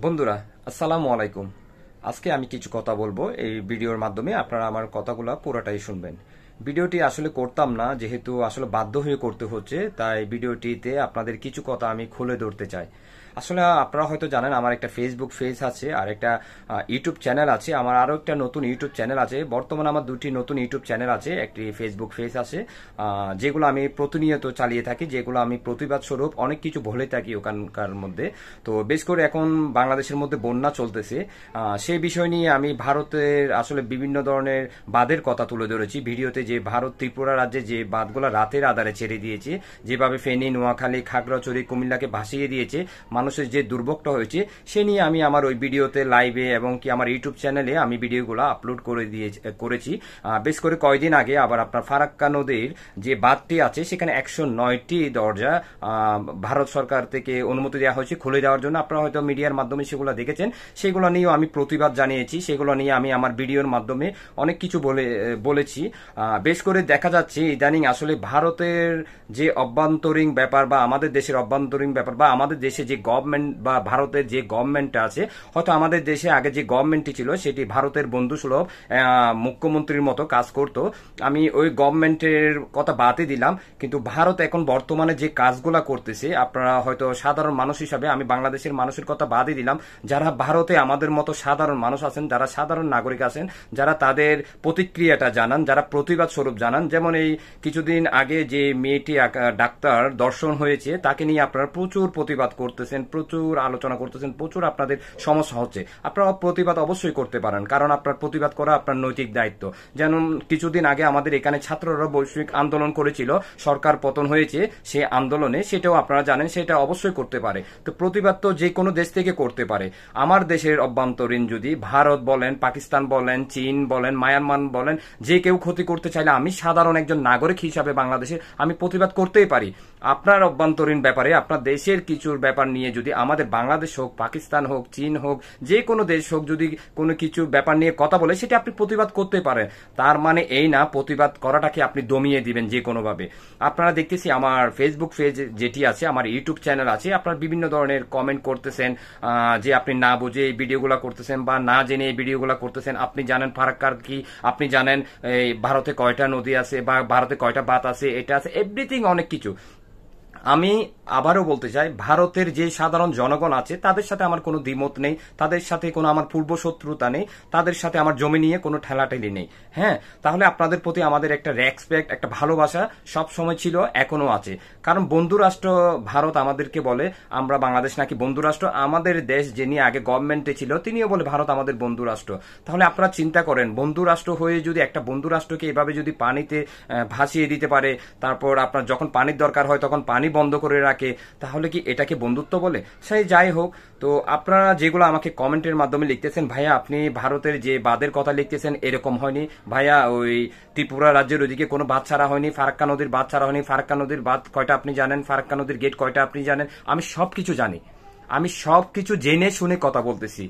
বন্ধুরা, আসসালামু আলাইকুম। আজকে আমি কিছু কথা বলবো। এই ভিডিওর মাধ্যমে আপনারা আমার কথাগুলো পুরোটাই শুনবেন। ভিডিওটি আসলে করতাম না, যেহেতু আসলে বাধ্য হয়ে করতে হচ্ছে, তাই ভিডিওটিতে আপনাদের কিছু কথা আমি খুলে ধরতে চাই। আসলে আপনারা হয়তো জানেন আমার একটা ফেসবুক পেজ আছে আর একটা ইউটিউব চ্যানেল আছে। আমার আরো একটা নতুন ইউটিউব চ্যানেল আছে। বর্তমানে আমার দুটি নতুন ইউটিউব চ্যানেল আছে, একটি ফেসবুক পেজ আছে, যেগুলো আমি প্রতিনিয়ত চালিয়ে থাকি, যেগুলো আমি প্রতিবাদ স্বরূপ অনেক কিছু বলে থাকি ওখানকার মধ্যে। তো বেশ করে এখন বাংলাদেশের মধ্যে বন্যা চলতেছে, সেই বিষয় নিয়ে আমি ভারতের আসলে বিভিন্ন ধরনের বাঁধের কথা তুলে ধরেছি ভিডিওতে। যে ভারত ত্রিপুরা রাজ্যে যে বাঁধগুলো রাতের আধারে ছেড়ে দিয়েছে, যেভাবে ফেনী, নোয়াখালী, খাগড়াছড়ি, কুমিল্লাকে ভাসিয়ে দিয়েছে, মানুষের যে দুর্ভোগটা হয়েছে, সে নিয়ে আমি আমার ওই ভিডিওতে লাইভে এবং কি আমার ইউটিউব চ্যানেলে আমি ভিডিওগুলো আপলোড করেছি। বেশ করে কয়দিন আগে আবার আপনার ফারাক্কা নদীর যে বাঁধটি আছে সেখানে 109টি দরজা ভারত সরকার থেকে অনুমতি দেওয়া হয়েছে খুলে দেওয়ার জন্য। আপনারা হয়তো মিডিয়ার মাধ্যমে সেগুলো দেখেছেন। সেগুলো নিয়েও আমি প্রতিবাদ জানিয়েছি, সেগুলো নিয়ে আমি আমার ভিডিওর মাধ্যমে অনেক কিছু বলেছি। বেশ করে দেখা যাচ্ছে ইদানিং আসলে ভারতের যে অভ্যন্তরীণ ব্যাপার বা আমাদের দেশের অভ্যন্তরীণ ব্যাপার বা আমাদের দেশে যে গভর্নমেন্ট বা ভারতের যে গভর্নমেন্টটা আছে, হয়তো আমাদের দেশে আগে যে গভর্নমেন্টটি ছিল সেটি ভারতের বন্ধুসুলভ মুখ্যমন্ত্রীর মতো কাজ করত। আমি ওই গভর্নমেন্টের কথা বাদই দিলাম, কিন্তু ভারত এখন বর্তমানে যে কাজগুলা করতেছে, আপনারা হয়তো সাধারণ মানুষ হিসাবে, আমি বাংলাদেশের মানুষের কথা বাদই দিলাম, যারা ভারতে আমাদের মতো সাধারণ মানুষ আছেন, যারা সাধারণ নাগরিক আছেন, যারা তাদের প্রতিক্রিয়াটা জানান, যারা প্রতিবাদ স্বরূপ জানান। যেমন এই কিছুদিন আগে যে মেয়েটি ডাক্তার দর্শন হয়েছে, তাকে নিয়ে আপনারা প্রচুর প্রতিবাদ করতেছেন, প্রচুর আলোচনা করতেছেন, প্রচুর আপনাদের সমস্যা হচ্ছে। আপনারা প্রতিবাদ অবশ্যই করতে পারেন, কারণ আপনার প্রতিবাদ করা আপনার নৈতিক দায়িত্ব। যেমন কিছুদিন আগে আমাদের এখানে ছাত্ররা বৈশ্বিক আন্দোলন করেছিল, সরকার পতন হয়েছে সে আন্দোলনে, সেটাও আপনারা জানেন, সেটা অবশ্যই করতে পারে। তো প্রতিবাদ তো যে কোনো দেশ থেকে করতে পারে। আমার দেশের অভ্যন্তরীণ যদি ভারত বলেন, পাকিস্তান বলেন, চীন বলেন, মায়ানমার বলেন, যে কেউ ক্ষতি করতে চাইলে আমি সাধারণ একজন নাগরিক হিসাবে বাংলাদেশের আমি প্রতিবাদ করতেই পারি। আপনার অভ্যন্তরীণ ব্যাপারে, আপনার দেশের কিছুর ব্যাপার নিয়ে যদি আমাদের বাংলাদেশ হোক, পাকিস্তান হোক, চীন হোক, যে কোনো দেশ হোক, যদি কোনো কিছু ব্যাপার নিয়ে কথা বলে, সেটা আপনি প্রতিবাদ করতে পারেন। তার মানে এই না প্রতিবাদ করাটাকে আপনি দমিয়ে দিবেন যে কোনোভাবে। আপনারা দেখতেছি আমার ফেসবুক পেজ যেটি আছে, আমার ইউটিউব চ্যানেল আছে, আপনারা বিভিন্ন ধরনের কমেন্ট করতেছেন যে আপনি না বুঝে এই ভিডিওগুলো করতেছেন বা না জেনে এই ভিডিওগুলো করতেছেন। আপনি জানেন ফারাক্কার কি, আপনি জানেন এই ভারতে কয়টা নদী আছে বা ভারতে কয়টা বাঁধ আছে, এটা আছে, এভরিথিং, অনেক কিছু। আমি আবারও বলতে চাই, ভারতের যে সাধারণ জনগণ আছে তাদের সাথে আমার কোনো দ্বিমত নেই, তাদের সাথে কোনো আমার পূর্ব শত্রুতা নেই, তাদের সাথে আমার জমি নিয়ে কোনো ঠেলাঠেলি নেই। হ্যাঁ, তাহলে আপনাদের প্রতি আমাদের একটা রেসপেক্ট, একটা ভালোবাসা সব সময় ছিল, এখনো আছে। কারণ বন্ধু রাষ্ট্র ভারত আমাদেরকে বলে আমরা বাংলাদেশ নাকি বন্ধু রাষ্ট্র। আমাদের দেশ যিনি আগে গভর্নমেন্টে ছিল তিনিও বলে ভারত আমাদের বন্ধু রাষ্ট্র। তাহলে আপনারা চিন্তা করেন, বন্ধু রাষ্ট্র হয়ে যদি একটা বন্ধু রাষ্ট্রকে এভাবে যদি পানিতে ভাসিয়ে দিতে পারে, তারপর আপনার যখন পানির দরকার হয় তখন পানি বন্ধ করে রাখে, তাহলে কি এটাকে বন্ধুত্ব বলে? সেই যাই হোক, তো আপনারা যেগুলো আমাকে কমেন্টের মাধ্যমে লিখতেছেন, ভাইয়া আপনি ভারতের যে বাঁধের কথা লিখতেছেন এরকম হয়নি ভাইয়া, ওই ত্রিপুরা রাজ্যের ওইদিকে কোনো বাঁধ ছাড়া হয়নি, ফারাক্কা নদীর বাঁধ ছাড়া হয়নি। ফারাক্কা নদীর বাঁধ কয়টা আপনি জানেন? ফারাক্কা নদীর গেট কয়টা আপনি জানেন? আমি সবকিছু জানি, আমি সবকিছু জেনে শুনে কথা বলতেছি।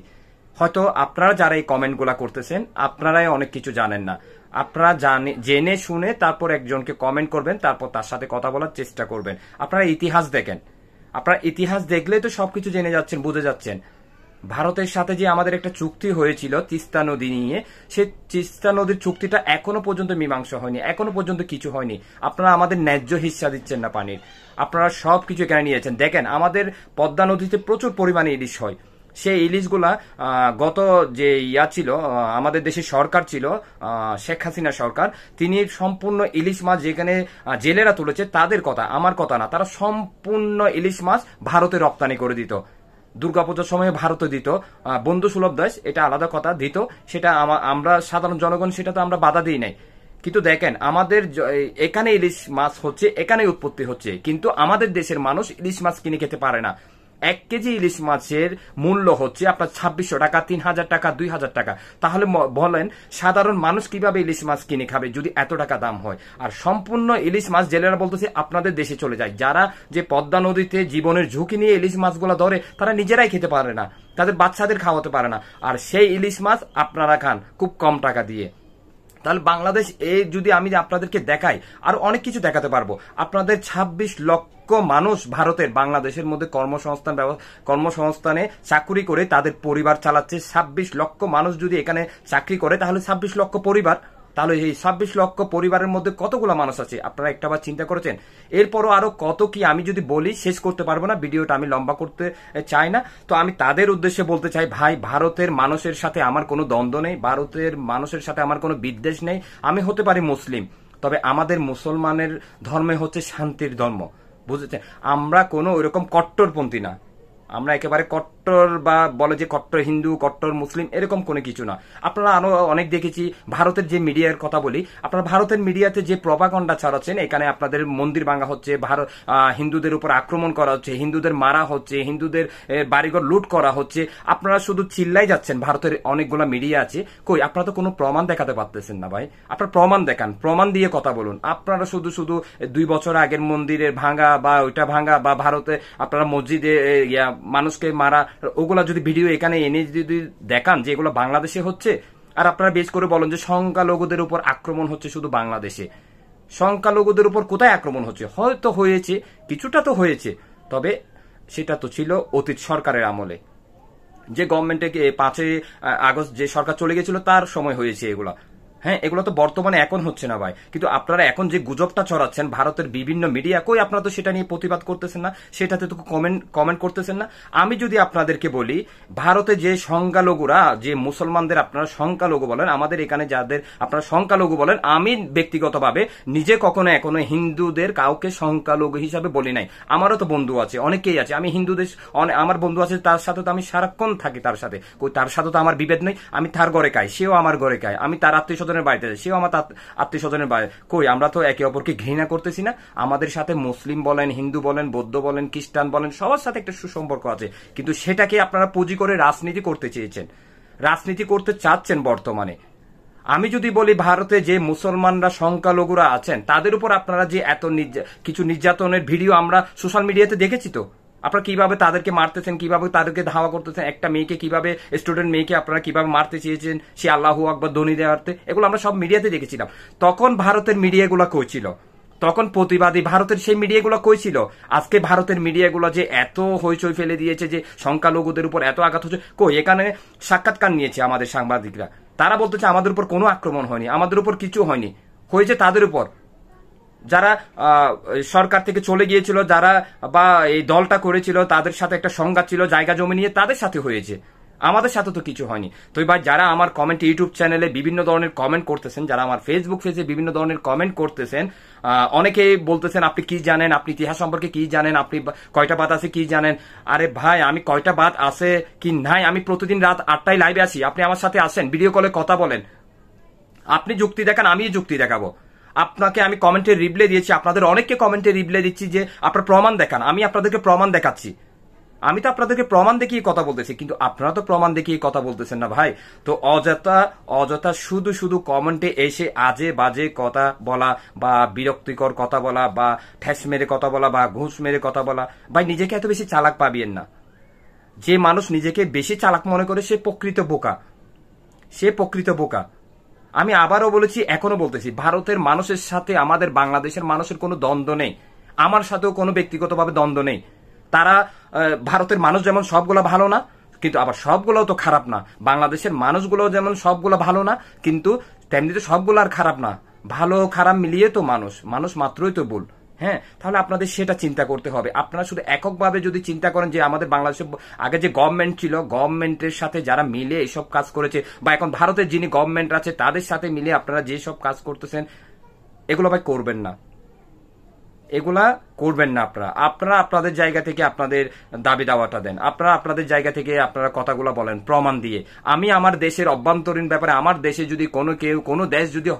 হয়তো আপনারা যারা এই কমেন্টগুলা করতেছেন আপনারাই অনেক কিছু জানেন না। আপনারা জেনে শুনে তারপর একজনকে কমেন্ট করবেন, তারপর তার সাথে কথা বলার চেষ্টা করবেন। আপনারা ইতিহাস দেখেন, আপনারা ইতিহাস দেখলেই তো সবকিছু জেনে যাচ্ছেন, বুঝে যাচ্ছেন। ভারতের সাথে যে আমাদের একটা চুক্তি হয়েছিল তিস্তা নদী নিয়ে, সেই তিস্তা নদীর চুক্তিটা এখনো পর্যন্ত মীমাংসা হয়নি, এখনো পর্যন্ত কিছু হয়নি। আপনারা আমাদের ন্যায্য হিস্সা দিচ্ছেন না পানির, আপনারা সবকিছু এখানে নিয়েছেন। দেখেন আমাদের পদ্মা নদীতে প্রচুর পরিমাণে ইলিশ হয়, সেই ইলিশগুলা গত যে ছিল আমাদের দেশের সরকার ছিল, শেখ হাসিনা সরকার, তিনি সম্পূর্ণ ইলিশ মাছ যেখানে জেলেরা তুলেছে, তাদের কথা, আমার কথা না, তারা সম্পূর্ণ ইলিশ মাছ ভারতে রপ্তানি করে দিত। দুর্গাপূজার সময় ভারতে দিত, বন্ধু সুলভ দেশ, এটা আলাদা কথা, দিত। সেটা আমরা সাধারণ জনগণ সেটা তো আমরা বাধা দিই নাই। কিন্তু দেখেন আমাদের এখানে ইলিশ মাছ হচ্ছে, এখানে উৎপত্তি হচ্ছে, কিন্তু আমাদের দেশের মানুষ ইলিশ মাছ কিনে খেতে পারে না। 1 কেজি ইলিশ মাছের মূল্য হচ্ছে আপনার 2600 টাকা, 3000 টাকা, 2000 টাকা। তাহলে বলেন সাধারণ মানুষ কিভাবে ইলিশ মাছ কিনে খাবে যদি এত টাকা দাম হয়? আর সম্পূর্ণ ইলিশ মাছ জেলেরা বলতেছে আপনাদের দেশে চলে যায়। যারা যে পদ্মা নদীতে জীবনের ঝুঁকি নিয়ে ইলিশ মাছগুলো ধরে, তারা নিজেরাই খেতে পারে না, তাদের বাচ্চাদের খাওয়াতে পারে না, আর সেই ইলিশ মাছ আপনারা খান খুব কম টাকা দিয়ে। তাহলে বাংলাদেশ এই যদি আমি আপনাদেরকে দেখাই, আর অনেক কিছু দেখাতে পারবো। আপনাদের 26 লক্ষ মানুষ ভারতের বাংলাদেশের মধ্যে কর্মসংস্থানে চাকরি করে তাদের পরিবার চালাচ্ছে। 26 লক্ষ মানুষ যদি এখানে চাকরি করে তাহলে 26 লক্ষ পরিবার, তাহলে এই 26 লক্ষ পরিবারের মধ্যে কতগুলো মানুষ আছে আপনারা একটাবার চিন্তা করেছেন? এরপরও আরো কত কি আমি যদি বলি শেষ করতে পারবো না, ভিডিওটা আমি লম্বা করতে চাই না। তো আমি তাদের উদ্দেশ্যে বলতে চাই, ভাই ভারতের মানুষের সাথে আমার কোনো দ্বন্দ্ব নেই, ভারতের মানুষের সাথে আমার কোনো বিদ্বেষ নেই। আমি হতে পারি মুসলিম, তবে আমাদের মুসলমানের ধর্মে হচ্ছে শান্তির ধর্ম, বুঝেছেন? আমরা কোনো ওইরকম কট্টরপন্থী না, আমরা একেবারে কট্টর বা বলে যে কট্টর হিন্দু কট্টর মুসলিম এরকম কোনো কিছু না। আপনারা আরো অনেক দেখেছি ভারতের যে মিডিয়ার কথা বলি, আপনারা ভারতের মিডিয়াতে যে প্রপাগান্ডা ছড়াচ্ছেন, এখানে আপনাদের মন্দির ভাঙা হচ্ছে, ভারত হিন্দুদের উপর আক্রমণ করা হচ্ছে, হিন্দুদের মারা হচ্ছে, হিন্দুদের বাড়িঘর লুট করা হচ্ছে, আপনারা শুধু চিল্লাই যাচ্ছেন। ভারতের অনেকগুলো মিডিয়া আছে, কই আপনারা তো কোনো প্রমাণ দেখাতে পারতেছেন না ভাই। আপনারা প্রমাণ দেখান, প্রমাণ দিয়ে কথা বলুন। আপনারা শুধু শুধু 2 বছর আগের মন্দিরের ভাঙা বা ওইটা ভাঙা বা ভারতে আপনারা মসজিদে মানুষকে মারা, ওগুলা যদি ভিডিও এখানে এনে যদি দেখান যে এগুলো বাংলাদেশে হচ্ছে, আর আপনারা বেশ করে বলেন যে সংখ্যালঘুদের উপর আক্রমণ হচ্ছে শুধু বাংলাদেশে। সংখ্যালঘুদের উপর কোথায় আক্রমণ হচ্ছে? হয়তো হয়েছে, কিছুটা তো হয়েছে, তবে সেটা তো ছিল অতীত সরকারের আমলে, যে গভর্নমেন্টে 5ই আগস্ট যে সরকার চলে গেছিল তার সময় হয়েছে এগুলা। হ্যাঁ, এগুলো তো বর্তমানে এখন হচ্ছে না ভাই। কিন্তু আপনারা এখন যে গুজবটা ছড়াচ্ছেন ভারতের বিভিন্ন মিডিয়া, কই আপনারা তো সেটা নিয়ে প্রতিবাদ করতেছেন না, সেটাতে তো কমেন্ট করতেছেন না। আমি যদি আপনাদেরকে বলি, ভারতে যে সংখ্যালঘুরা, যে মুসলমানদের আপনারা সংখ্যালঘু বলেন, আমাদের এখানে যাদের আপনারা সংখ্যালঘু বলেন, আমি ব্যক্তিগতভাবে নিজে এখনো হিন্দুদের কাউকে সংখ্যালঘু হিসাবে বলি নাই। আমারও তো বন্ধু আছে, অনেকেই আছে, আমি হিন্দুদের আমার বন্ধু আছে, তার সাথে তো আমি সারাক্ষণ থাকি, তার সাথে তার সাথে তো আমার বিভেদ নেই। আমি তার ঘরে খাই, সেও আমার ঘরে খায়, আমি তার আত্মীয় বাড়িতে যায়, সেও আমার আত্মীয় স্বজনের বাড়ি। কই আমরা তো একে অপরকে ঘৃণা করতেছি না? আমাদের সাথে মুসলিম বলেন, হিন্দু বলেন, বৌদ্ধ বলেন, খ্রিস্টান বলেন, সবার সাথে একটা সুসম্পর্ক আছে। কিন্তু সেটাকে আপনারা পুঁজি করে রাজনীতি করতে চেয়েছেন, রাজনীতি করতে চাচ্ছেন বর্তমানে। আমি যদি বলি ভারতে যে মুসলমানরা সংখ্যালঘুরা আছেন তাদের উপর আপনারা যে এত কিছু নির্যাতনের ভিডিও আমরা সোশ্যাল মিডিয়াতে দেখেছি, তো আপনারা কিভাবে তাদেরকে মারতেছেন, কিভাবে তাদেরকে ধাওয়া করতেছেন, একটা মেয়েকে কিভাবে, স্টুডেন্ট মেয়েকে আপনারা কিভাবে মারতে চেয়েছেন, সে আল্লাহু আকবার ধ্বনি দেওয়াতে, এগুলো আমরা সব মিডিয়াতে দেখেছিলাম। তখন ভারতের মিডিয়াগুলো কই ছিল? তখন প্রতিবাদী ভারতের সেই মিডিয়াগুলো কই ছিল? আজকে ভারতের মিডিয়াগুলো যে এত হইচই ফেলে দিয়েছে যে সংখ্যালঘুদের উপর এত আঘাত হচ্ছে, কই এখানে সাক্ষাৎকার নিয়েছে আমাদের সাংবাদিকরা, তারা বলতেছে আমাদের উপর কোনো আক্রমণ হয়নি, আমাদের উপর কিছু হয়নি, হয়েছে তাদের উপর, যারা সরকার থেকে চলে গিয়েছিল, যারা বা এই দলটা করেছিল, তাদের সাথে একটা সংঘাত ছিল জায়গা জমি নিয়ে, তাদের সাথে হয়েছে, আমাদের সাথে তো কিছু হয়নি। তো এবার যারা আমার কমেন্ট ইউটিউব চ্যানেলে বিভিন্ন ধরনের কমেন্ট করতেছেন, যারা আমার ফেসবুক পেজে বিভিন্ন ধরনের কমেন্ট করতেছেন, অনেকেই বলতেছেন আপনি কি জানেন, আপনি ইতিহাস সম্পর্কে কি জানেন, আপনি কয়টা বাদ আছে কি জানেন। আরে ভাই, আমি কয়টা বাদ আছে কি নাই, আমি প্রতিদিন রাত 8টায় লাইভে আসি, আপনি আমার সাথে আসেন, ভিডিও কলে কথা বলেন, আপনি যুক্তি দেখান, আমি যুক্তি দেখাবো। আপনাকে আমি কমেন্টে রিপ্লাই দিয়েছি, আপনাদের অনেককে কমেন্টে রিপ্লাই দিচ্ছি যে আপনার প্রমাণ দেখান, আমি আপনাদেরকে প্রমাণ দেখাচ্ছি। আমি তো আপনাদেরকে প্রমাণ দেখিয়ে কথা বলতেছি, কিন্তু আপনারা তো প্রমাণ দেখিয়ে কথা বলতেছেন না ভাই। তো অযথা শুধু শুধু কমেন্টে এসে আজে বাজে কথা বলা বা বিরক্তিকর কথা বলা বা ঠেস মেরে কথা বলা বা ঘুষ মেরে কথা বলা, ভাই নিজেকে এত বেশি চালাক পাবিয়েন না। যে মানুষ নিজেকে বেশি চালাক মনে করে সে প্রকৃত বোকা, সে প্রকৃত বোকা। আমি আবারও বলেছি, এখনো বলতেছি, ভারতের মানুষের সাথে আমাদের বাংলাদেশের মানুষের কোনো দ্বন্দ্ব নেই, আমার সাথেও কোনো ব্যক্তিগতভাবে দ্বন্দ্ব নেই। তারা ভারতের মানুষ যেমন সবগুলো ভালো না, কিন্তু আবার সবগুলোও তো খারাপ না। বাংলাদেশের মানুষগুলো যেমন সবগুলো ভালো না, কিন্তু তেমনি তো সবগুলো আর খারাপ না। ভালো খারাপ মিলিয়ে তো মানুষ মাত্রই তো ভুল। হ্যাঁ, তাহলে আপনাদের সেটা চিন্তা করতে হবে। আপনারা শুধু এককভাবে যদি চিন্তা করেন যে আমাদের বাংলাদেশে আগে যে গভর্নমেন্ট ছিল, গভর্নমেন্টের সাথে যারা মিলে এসব কাজ করেছে, বা এখন ভারতের যিনি গভর্নমেন্ট আছে তাদের সাথে মিলে আপনারা যেসব কাজ করতেছেন, এগুলো ভাই করবেন না, এগুলা করবেন না। আপনারা আপনাদের জায়গা থেকে আপনাদের দাবি দাওয়াটা দেন, আপনারা আপনাদের জায়গা থেকে আপনারা কথাগুলো বলেন প্রমাণ দিয়ে। আমি আমার দেশের অভ্যন্তরীণ ব্যাপারে, আমার দেশে যদি কোনো দেশ যদি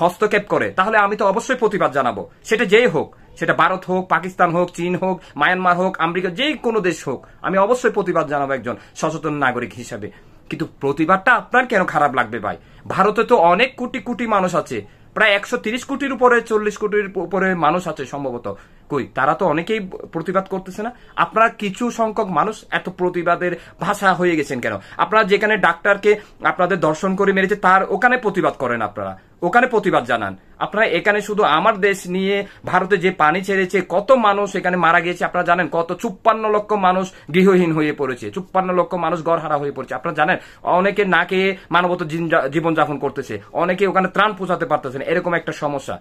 হস্তক্ষেপ করে, তাহলে আমি তো অবশ্যই প্রতিবাদ জানাবো, সেটা যেই হোক, সেটা ভারত হোক, পাকিস্তান হোক, চীন হোক, মায়ানমার হোক, আমেরিকা, যে কোনো দেশ হোক, আমি অবশ্যই প্রতিবাদ জানাবো একজন সচেতন নাগরিক হিসাবে। কিন্তু প্রতিবাদটা আপনার কেন খারাপ লাগবে ভাই? ভারতে তো অনেক কোটি কোটি মানুষ আছে, প্রায় 130 কোটির উপরে, 40 কোটির উপরে মানুষ আছে সম্ভবত। কই তারা তো অনেকেই প্রতিবাদ করতেছে না। আপনারা কিছু সংখ্যক মানুষ এত প্রতিবাদের ভাষা হয়ে গেছেন কেন? আপনারা যেখানে ডাক্তারকে আপনাদের দর্শন করে মেরেছে তার ওখানে প্রতিবাদ করেন, আপনারা ওখানে প্রতিবাদ জানান। আপনারা এখানে শুধু আমার দেশ নিয়ে ভারতে যে পানি ছেড়েছে, কত মানুষ এখানে মারা গিয়েছে আপনারা জানেন? কত 56 লক্ষ মানুষ গৃহহীন হয়ে পড়েছে, 56 লক্ষ মানুষ ঘরহারা হয়ে পড়েছে আপনারা জানেন? অনেকে না খেয়ে মানবত জীবনযাপন করতেছে, অনেকে ওখানে ত্রাণ পৌঁছাতে পারতেছেন, এরকম একটা সমস্যা।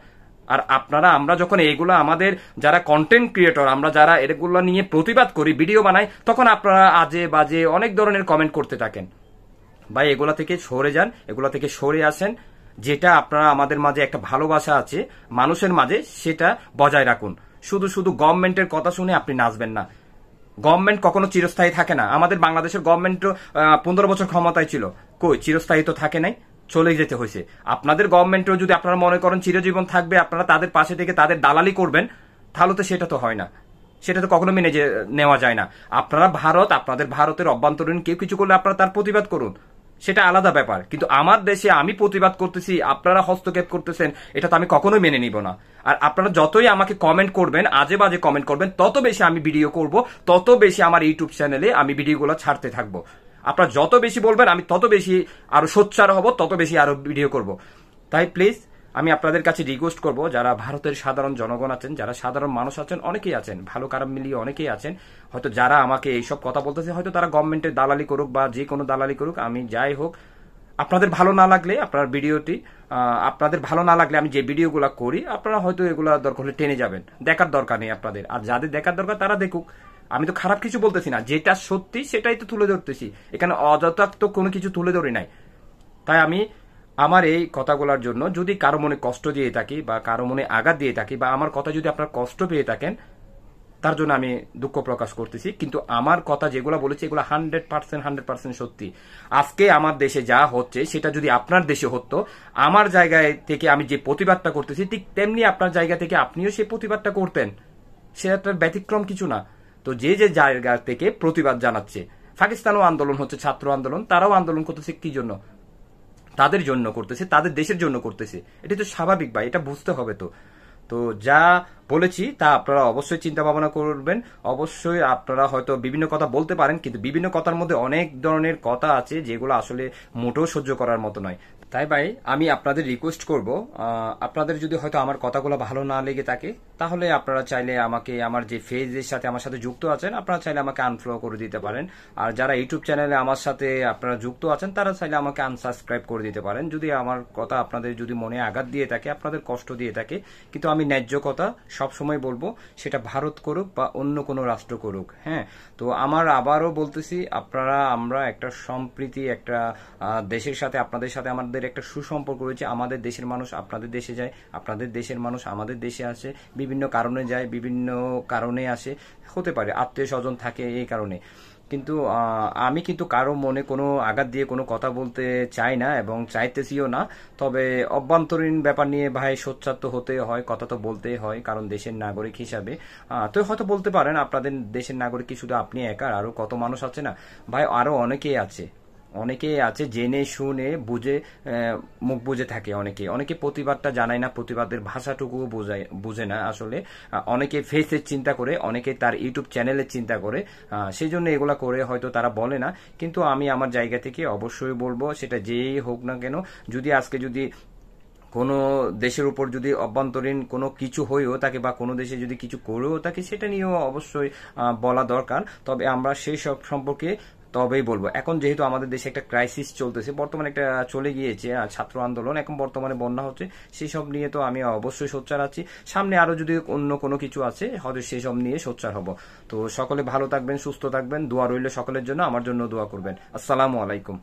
আর আপনারা আমরা যখন এইগুলো আমাদের যারা কন্টেন্ট ক্রিয়েটর, আমরা যারা এগুলো নিয়ে প্রতিবাদ করি, ভিডিও বানাই, তখন আপনারা আজে বাজে অনেক ধরনের কমেন্ট করতে থাকেন। ভাই এগুলা থেকে সরে যান, এগুলা থেকে সরে আসেন। যেটা আপনারা আমাদের মাঝে একটা ভালোবাসা আছে মানুষের মাঝে, সেটা বজায় রাখুন। শুধু শুধু গভর্নমেন্টের কথা শুনে আপনি নাচবেন না। গভর্নমেন্ট কখনো চিরস্থায়ী থাকে না। আমাদের বাংলাদেশের গভর্নমেন্ট 15 বছর ক্ষমতায় ছিল, কই চিরস্থায়ী তো থাকে নাই, চলে যেতে হয়েছে। আপনাদের গভর্নমেন্টও যদি আপনারা মনে করেন চিরজীবন থাকবে, আপনারা তাদের পাশে থেকে তাদের দালালি করবেন, তাহলে তো সেটা তো হয় না, সেটা তো কখনো মেনে নেওয়া যায় না। আপনারা ভারত, আপনাদের ভারতের অভ্যন্তরীণ কেউ কিছু করলে আপনারা তার প্রতিবাদ করুন, সেটা আলাদা ব্যাপার। কিন্তু আমার দেশে আমি প্রতিবাদ করতেছি, আপনারা হস্তক্ষেপ করতেছেন, এটা তো আমি কখনোই মেনে নিব না। আর আপনারা যতই আমাকে কমেন্ট করবেন, আজে বাজে কমেন্ট করবেন, তত বেশি আমি ভিডিও করব, তত বেশি আমার ইউটিউব চ্যানেলে আমি ভিডিওগুলো ছাড়তে থাকবো। আপনারা যত বেশি বলবেন আমি তত বেশি আরো সোচ্চার হব, তত বেশি আরো ভিডিও করব। তাই প্লিজ আমি আপনাদের কাছে রিকোয়েস্ট করব, যারা ভারতের সাধারণ জনগণ আছেন, যারা সাধারণ মানুষ আছেন, অনেকেই আছেন, ভালো খারাপ মিলিয়ে অনেকেই আছেন, হয়তো যারা আমাকে এইসব কথা বলতেছে, হয়তো তারা গভর্নমেন্টের দালালি করুক বা যে কোনো দালালি করুক, আমি যাই হোক, আপনাদের ভালো না লাগলে আপনার ভিডিওটি, আপনাদের ভালো না লাগলে আমি যে ভিডিওগুলো করি, আপনারা হয়তো এগুলো দরকার হলে টেনে যাবেন, দেখার দরকার নেই আপনাদের। আর যাদের দেখার দরকার তারা দেখুক, আমি তো খারাপ কিছু বলতেছি না, যেটা সত্যি সেটাই তো তুলে ধরতেছি, এখানে অযথার্থ কোনো কিছু তুলে ধরি নাই। তাই আমি আমার এই কথাগুলোর জন্য যদি কারো মনে কষ্ট দিয়ে থাকি বা কারো মনে আঘাত দিয়ে থাকি বা আমার কথা যদি আপনার কষ্ট পেয়ে থাকেন, তার জন্য আমি দুঃখ প্রকাশ করতেছি। কিন্তু আমার কথা যেগুলো বলেছি এগুলো 100% সত্যি। আজকে আমার দেশে যা হচ্ছে সেটা যদি আপনার দেশে হতো, আমার জায়গায় থেকে আমি যে প্রতিবাদটা করতেছি ঠিক তেমনি আপনার জায়গা থেকে আপনিও সেই প্রতিবাদটা করতেন, সেটা ব্যতিক্রম কিছু না। তো যে যে জায়গা থেকে প্রতিবাদ জানাচ্ছে, পাকিস্তানও আন্দোলন হচ্ছে, ছাত্র আন্দোলন, তারাও আন্দোলন করতেছে কি জন্য? তাদের জন্য করতেছে, তাদের দেশের জন্য করতেছে, এটা তো স্বাভাবিক ভাই, এটা বুঝতে হবে। তো তো যা বলেছি তা আপনারা অবশ্যই চিন্তা ভাবনা করবেন। অবশ্যই আপনারা হয়তো বিভিন্ন কথা বলতে পারেন, কিন্তু বিভিন্ন কথার মধ্যে অনেক ধরনের কথা আছে যেগুলো আসলে মোটেও সহ্য করার মতো নয়। তাই ভাই আমি আপনাদের রিকোয়েস্ট করব, আপনাদের যদি হয়তো আমার কথাগুলো ভালো না লেগে থাকে, তাহলে আপনারা চাইলে আমাকে আমার যে ফেজের সাথে আমার সাথে যুক্ত আছেন, আপনারা চাইলে আমাকে আনফলো করে দিতে পারেন। আর যারা ইউটিউব চ্যানেলে আমার সাথে আপনারা যুক্ত আছেন, তারা চাইলে আমাকে আনসাবস্ক্রাইব করে দিতে পারেন, যদি আমার কথা আপনাদের যদি মনে আঘাত দিয়ে থাকে, আপনাদের কষ্ট দিয়ে থাকে। কিন্তু আমি ন্যায্য কথা সবসময় বলবো, সেটা ভারত করুক বা অন্য কোনো রাষ্ট্র করুক। হ্যাঁ, তো আমার আবারও বলতেছি, আপনারা আমরা একটা সম্প্রীতি, একটা দেশের সাথে আপনাদের সাথে আমাদের একটা সুসম্পর্ক রয়েছে। আমাদের দেশের মানুষ আপনাদের দেশে যায়, আপনাদের দেশের মানুষ আমাদের দেশে আসে, বিভিন্ন কারণে যায়, বিভিন্ন কারণে আসে, হতে পারে আত্মীয় স্বজন থাকে এই কারণে। কিন্তু আমি কিন্তু কারো মনে কোনো আঘাত দিয়ে কোনো কথা বলতে চাই না এবং চাইতেছিও না। তবে অভ্যন্তরীণ ব্যাপার নিয়ে ভাই সোচ্চার তো হতে হয়, কথা তো বলতেই হয়, কারণ দেশের নাগরিক হিসাবে। তো হয়তো বলতে পারেন আপনাদের দেশের নাগরিক কি শুধু আপনি একা, আরো কত মানুষ আছে না ভাই, আরো অনেকেই আছে, অনেকেই আছে জেনে শুনে বুঝে মুখ বুঝে থাকে। অনেকে প্রতিবাদটা জানায় না, প্রতিবাদের ভাষাটুকু বুঝে না আসলে। অনেকে ফেসের চিন্তা করে, অনেকে তার ইউটিউব চ্যানেলের চিন্তা করে, সেই জন্য এগুলা করে হয়তো তারা বলে না। কিন্তু আমি আমার জায়গা থেকে অবশ্যই বলবো, সেটা যেই হোক না কেন, যদি আজকে যদি কোনো দেশের উপর যদি অভ্যন্তরীণ কোনো কিছু হয়েও থাকে বা কোনো দেশে যদি কিছু করেও থাকে, সেটা নিয়েও অবশ্যই বলা দরকার। তবে আমরা সেই সব সম্পর্কে তবেই বলবো। এখন যেহেতু আমাদের দেশে একটা ক্রাইসিস চলতেছে, বর্তমানে একটা চলে গিয়েছে ছাত্র আন্দোলন, এখন বর্তমানে বন্যা হচ্ছে, সেই সব নিয়ে তো আমি অবশ্যই সোচ্চার আছি। সামনে আরো যদি অন্য কোনো কিছু আছে, হয়তো সেই সব নিয়ে সোচ্চার হব। তো সকলে ভালো থাকবেন, সুস্থ থাকবেন, দোয়া রইল সকলের জন্য, আমার জন্য দোয়া করবেন। আসসালামু আলাইকুম।